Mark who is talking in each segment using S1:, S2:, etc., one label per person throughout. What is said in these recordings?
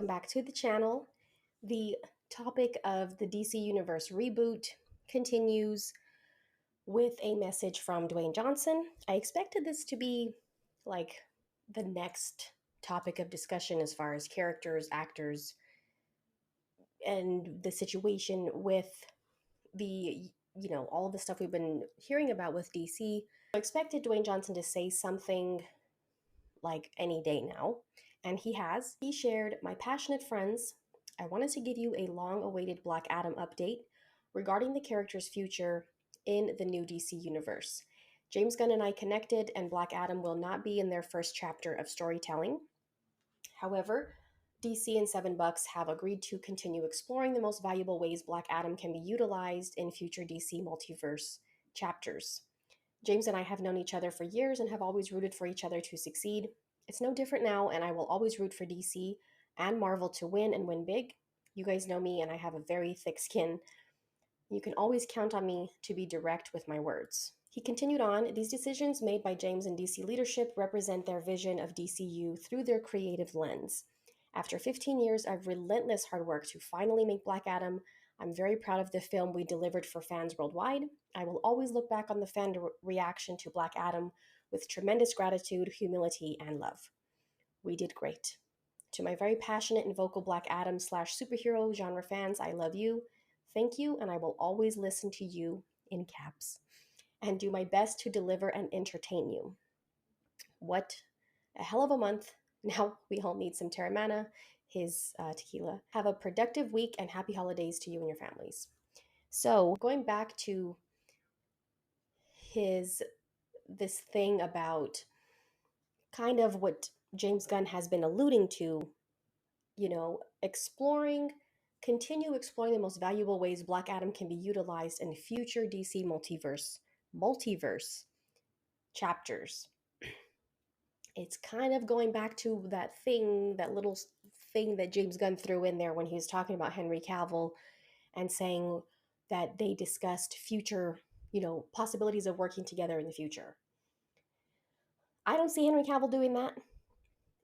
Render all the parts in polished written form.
S1: welcome back to the channel. The topic of the DC Universe reboot continues with a message from Dwayne Johnson. I expected this to be like the next topic of discussion as far as characters, actors, and the situation with all of the stuff we've been hearing about with DC. I expected Dwayne Johnson to say something like any day now, and he has. He shared, "My passionate friends, I wanted to give you a long awaited Black Adam update regarding the character's future in the new DC universe. James Gunn and I connected, and Black Adam will not be in their first chapter of storytelling. However, DC and Seven Bucks have agreed to continue exploring the most valuable ways Black Adam can be utilized in future DC multiverse chapters. James and I have known each other for years and have always rooted for each other to succeed. It's no different now, and I will always root for DC and Marvel to win and win big. You guys know me, and I have a very thick skin. You can always count on me to be direct with my words." He continued on, "These decisions made by James and DC leadership represent their vision of DCU through their creative lens. After 15 years of relentless hard work to finally make Black Adam, I'm very proud of the film we delivered for fans worldwide. I will always look back on the reaction to Black Adam with tremendous gratitude, humility, and love. We did great. To my very passionate and vocal Black Adam slash superhero genre fans, I love you. Thank you, and I will always listen to you," in caps, "and do my best to deliver and entertain you." What a hell of a month. Now we all need some Terramana, his tequila. "Have a productive week and happy holidays to you and your families." So going back to his this thing about kind of what James Gunn has been alluding to, continue exploring the most valuable ways Black Adam can be utilized in future DC multiverse chapters. It's kind of going back to that little thing that James Gunn threw in there when he was talking about Henry Cavill and saying that they discussed future, possibilities of working together in the future. I don't see Henry Cavill doing that.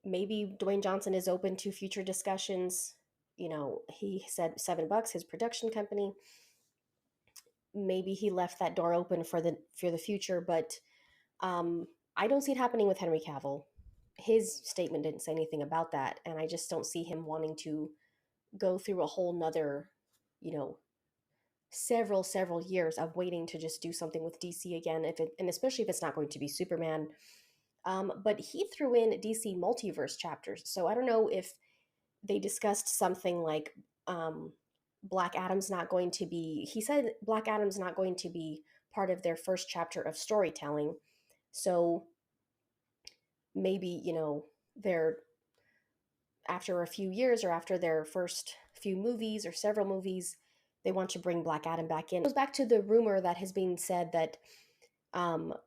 S1: Maybe Dwayne Johnson is open to future discussions. He said Seven Bucks, his production company. Maybe he left that door open for the future, but I don't see it happening with Henry Cavill. His statement didn't say anything about that, and I just don't see him wanting to go through a whole nother, several years of waiting to just do something with DC again, and especially if it's not going to be Superman. But he threw in DC multiverse chapters, so I don't know if they discussed something like Black Adam's not going to be. He said Black Adam's not going to be part of their first chapter of storytelling, so maybe they're after a few years or after their first few movies or several movies, they want to bring Black Adam back in. It goes back to the rumor that has been said that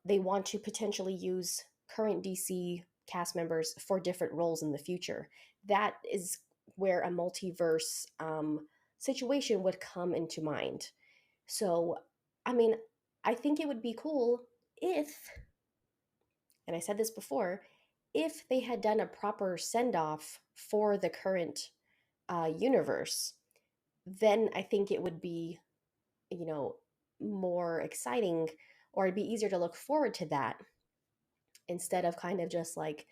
S1: they want to potentially use current DC cast members for different roles in the future. That is where a multiverse situation would come into mind. So, I mean, I think it would be cool if, and I said this before, if they had done a proper send-off for the current universe, then I think it would be, more exciting, or it'd be easier to look forward to that instead of kind of just like,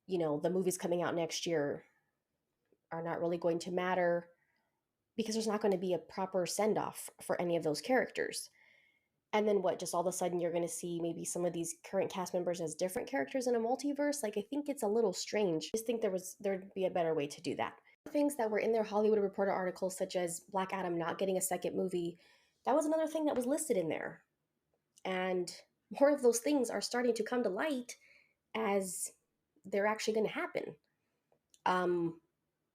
S1: the movies coming out next year are not really going to matter because there's not going to be a proper send-off for any of those characters. And then what, just all of a sudden you're going to see maybe some of these current cast members as different characters in a multiverse? Like, I think it's a little strange. I just think there'd be a better way to do that. Things that were in their Hollywood Reporter articles, such as Black Adam not getting a second movie, that was another thing that was listed in there. And more of those things are starting to come to light as they're actually going to happen.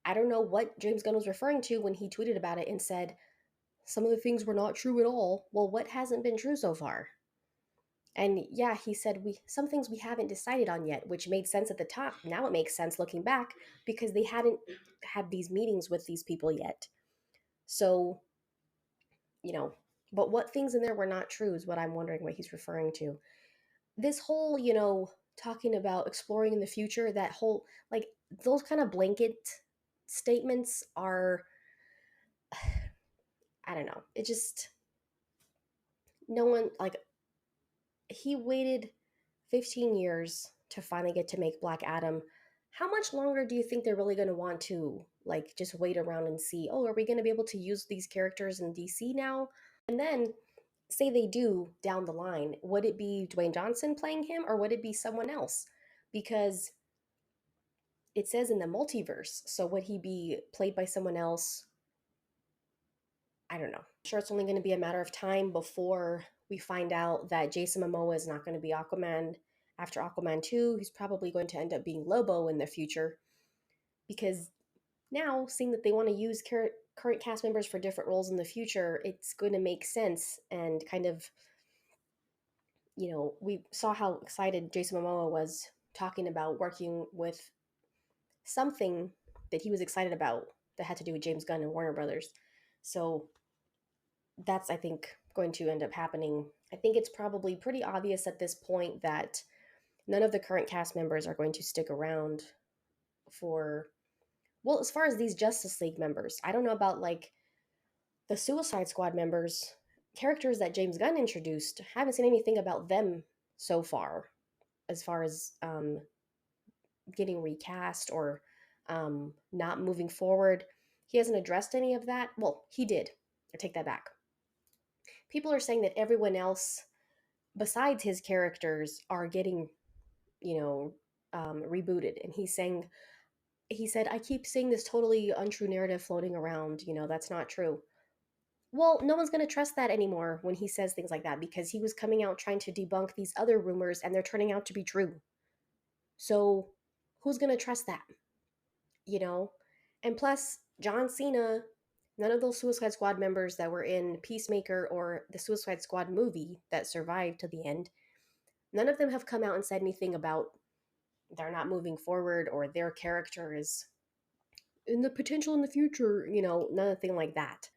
S1: I don't know what James Gunn was referring to when he tweeted about it and said, some of the things were not true at all. Well, what hasn't been true so far? And yeah, he said some things we haven't decided on yet, which made sense at the top. Now it makes sense looking back because they hadn't had these meetings with these people yet. So, but what things in there were not true is what I'm wondering what he's referring to. This whole, talking about exploring in the future, that whole, like, those kind of blanket statements are, I don't know. It just, no one, like, he waited 15 years to finally get to make Black Adam. How much longer do you think they're really going to want to, like, just wait around and see, oh, are we going to be able to use these characters in DC now? And then, say they do down the line, would it be Dwayne Johnson playing him or would it be someone else? Because it says in the multiverse, so would he be played by someone else? I don't know. I'm sure it's only going to be a matter of time before we find out that Jason Momoa is not going to be Aquaman after Aquaman 2. He's probably going to end up being Lobo in the future, because now, seeing that they want to use current cast members for different roles in the future, it's going to make sense. And kind of, we saw how excited Jason Momoa was talking about working with something that he was excited about that had to do with James Gunn and Warner Brothers. So that's, I think, going to end up happening. I think it's probably pretty obvious at this point that none of the current cast members are going to stick around for, well, as far as these Justice League members. I don't know about, like, the Suicide Squad members, characters that James Gunn introduced. I haven't seen anything about them so far, as far as getting recast or not moving forward. He hasn't addressed any of that. Well, he did. I take that back. People are saying that everyone else besides his characters are getting, rebooted. And he said, I keep seeing this totally untrue narrative floating around. That's not true. Well, no one's going to trust that anymore when he says things like that, because he was coming out trying to debunk these other rumors and they're turning out to be true. So who's going to trust that? And plus, John Cena, none of those Suicide Squad members that were in Peacemaker or the Suicide Squad movie that survived to the end, none of them have come out and said anything about they're not moving forward or their character is in the potential in the future, nothing like that.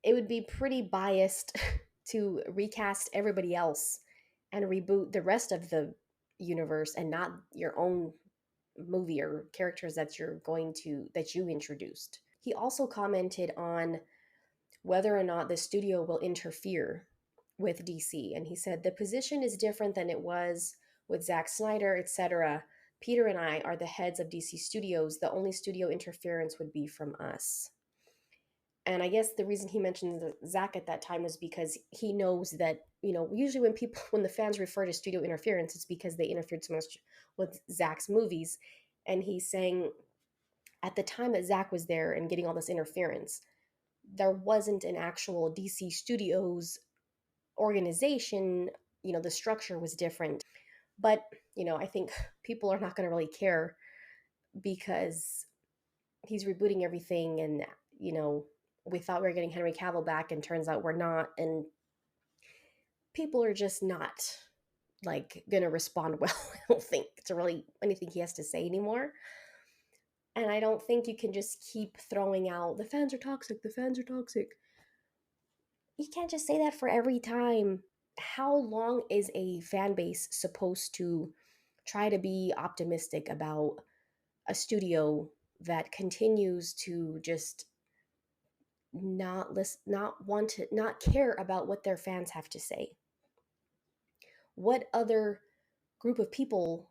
S1: It would be pretty biased to recast everybody else and reboot the rest of the universe and not your own movie or characters that you introduced. He also commented on whether or not the studio will interfere with DC, and he said the position is different than it was with Zack Snyder, etc. Peter and I are the heads of DC Studios. The only studio interference would be from us. And I guess the reason he mentioned Zack at that time was because he knows that, usually when the fans refer to studio interference, it's because they interfered so much with Zack's movies. And he's saying at the time that Zack was there and getting all this interference, there wasn't an actual DC Studios organization. The structure was different. But, I think people are not going to really care because he's rebooting everything, and, we thought we were getting Henry Cavill back and turns out we're not. And people are just not, like, going to respond well, I don't think, to really anything he has to say anymore. And I don't think you can just keep throwing out, the fans are toxic, the fans are toxic. You can't just say that for every time. How long is a fan base supposed to try to be optimistic about a studio that continues to just not care about what their fans have to say? What other group of people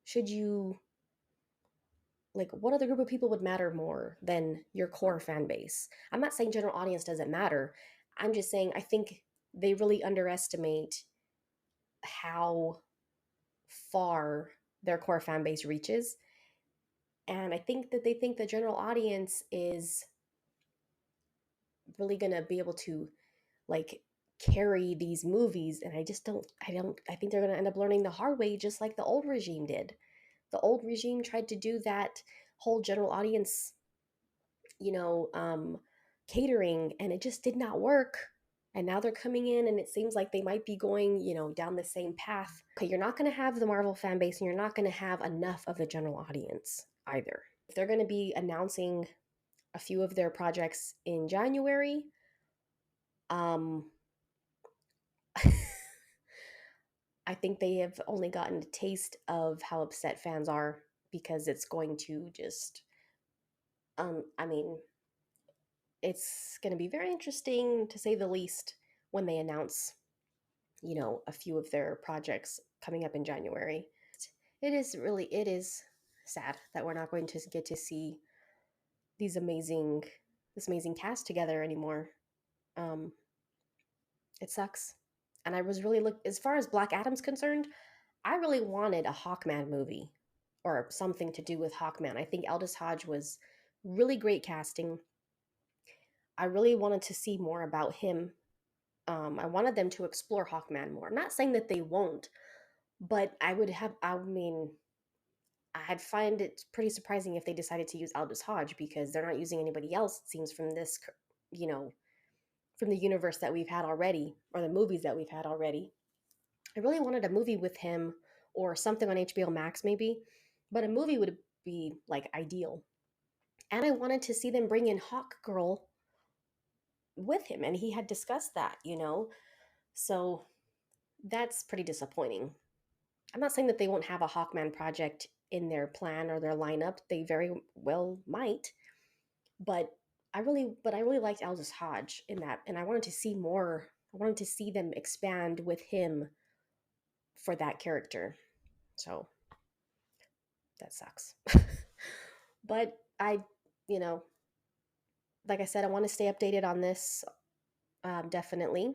S1: should you what other group of people would matter more than your core fan base? I'm not saying general audience doesn't matter. I'm just saying I think they really underestimate how far their core fan base reaches. And I think that they think the general audience is really going to be able to, like, carry these movies. And I think they're going to end up learning the hard way, just like the old regime did. The old regime tried to do that whole general audience, catering, and it just did not work. And now they're coming in and it seems like they might be going, down the same path. Okay, you're not going to have the Marvel fan base and you're not going to have enough of the general audience either. If they're going to be announcing a few of their projects in January, I think they have only gotten a taste of how upset fans are, because it's going to just I mean, it's going to be very interesting to say the least when they announce, a few of their projects coming up in January. It is sad that we're not going to get to see these amazing this amazing cast together anymore. Um, it sucks. And I was really as far as Black Adam's concerned, I really wanted a Hawkman movie or something to do with Hawkman. I think Aldous Hodge was really great casting. I really wanted to see more about him. I wanted them to explore Hawkman more. I'm not saying that they won't, but I mean, I'd find it pretty surprising if they decided to use Aldous Hodge because they're not using anybody else, it seems, from you know, from the universe that we've had already or the movies that we've had already. I really wanted a movie with him or something on HBO Max maybe, but a movie would be like ideal. And I wanted to see them bring in Hawk Girl with him, and he had discussed that. So that's pretty disappointing. I'm not saying that they won't have a Hawkman project in their plan or their lineup. They very well might, but I really liked Aldous Hodge in that, and I wanted to see more. I wanted to see them expand with him for that character. So that sucks. But you know, like I said, I want to stay updated on this, definitely.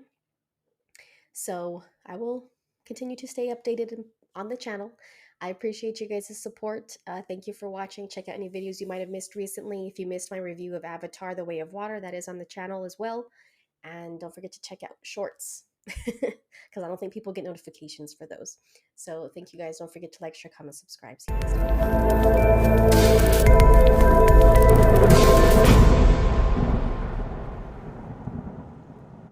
S1: So I will continue to stay updated on the channel. I appreciate you guys' support. Thank you for watching. Check out any videos you might have missed recently. If you missed my review of Avatar: The Way of Water, that is on the channel as well. And don't forget to check out shorts because I don't think people get notifications for those. So thank you guys. Don't forget to like, share, comment, subscribe. See you next time.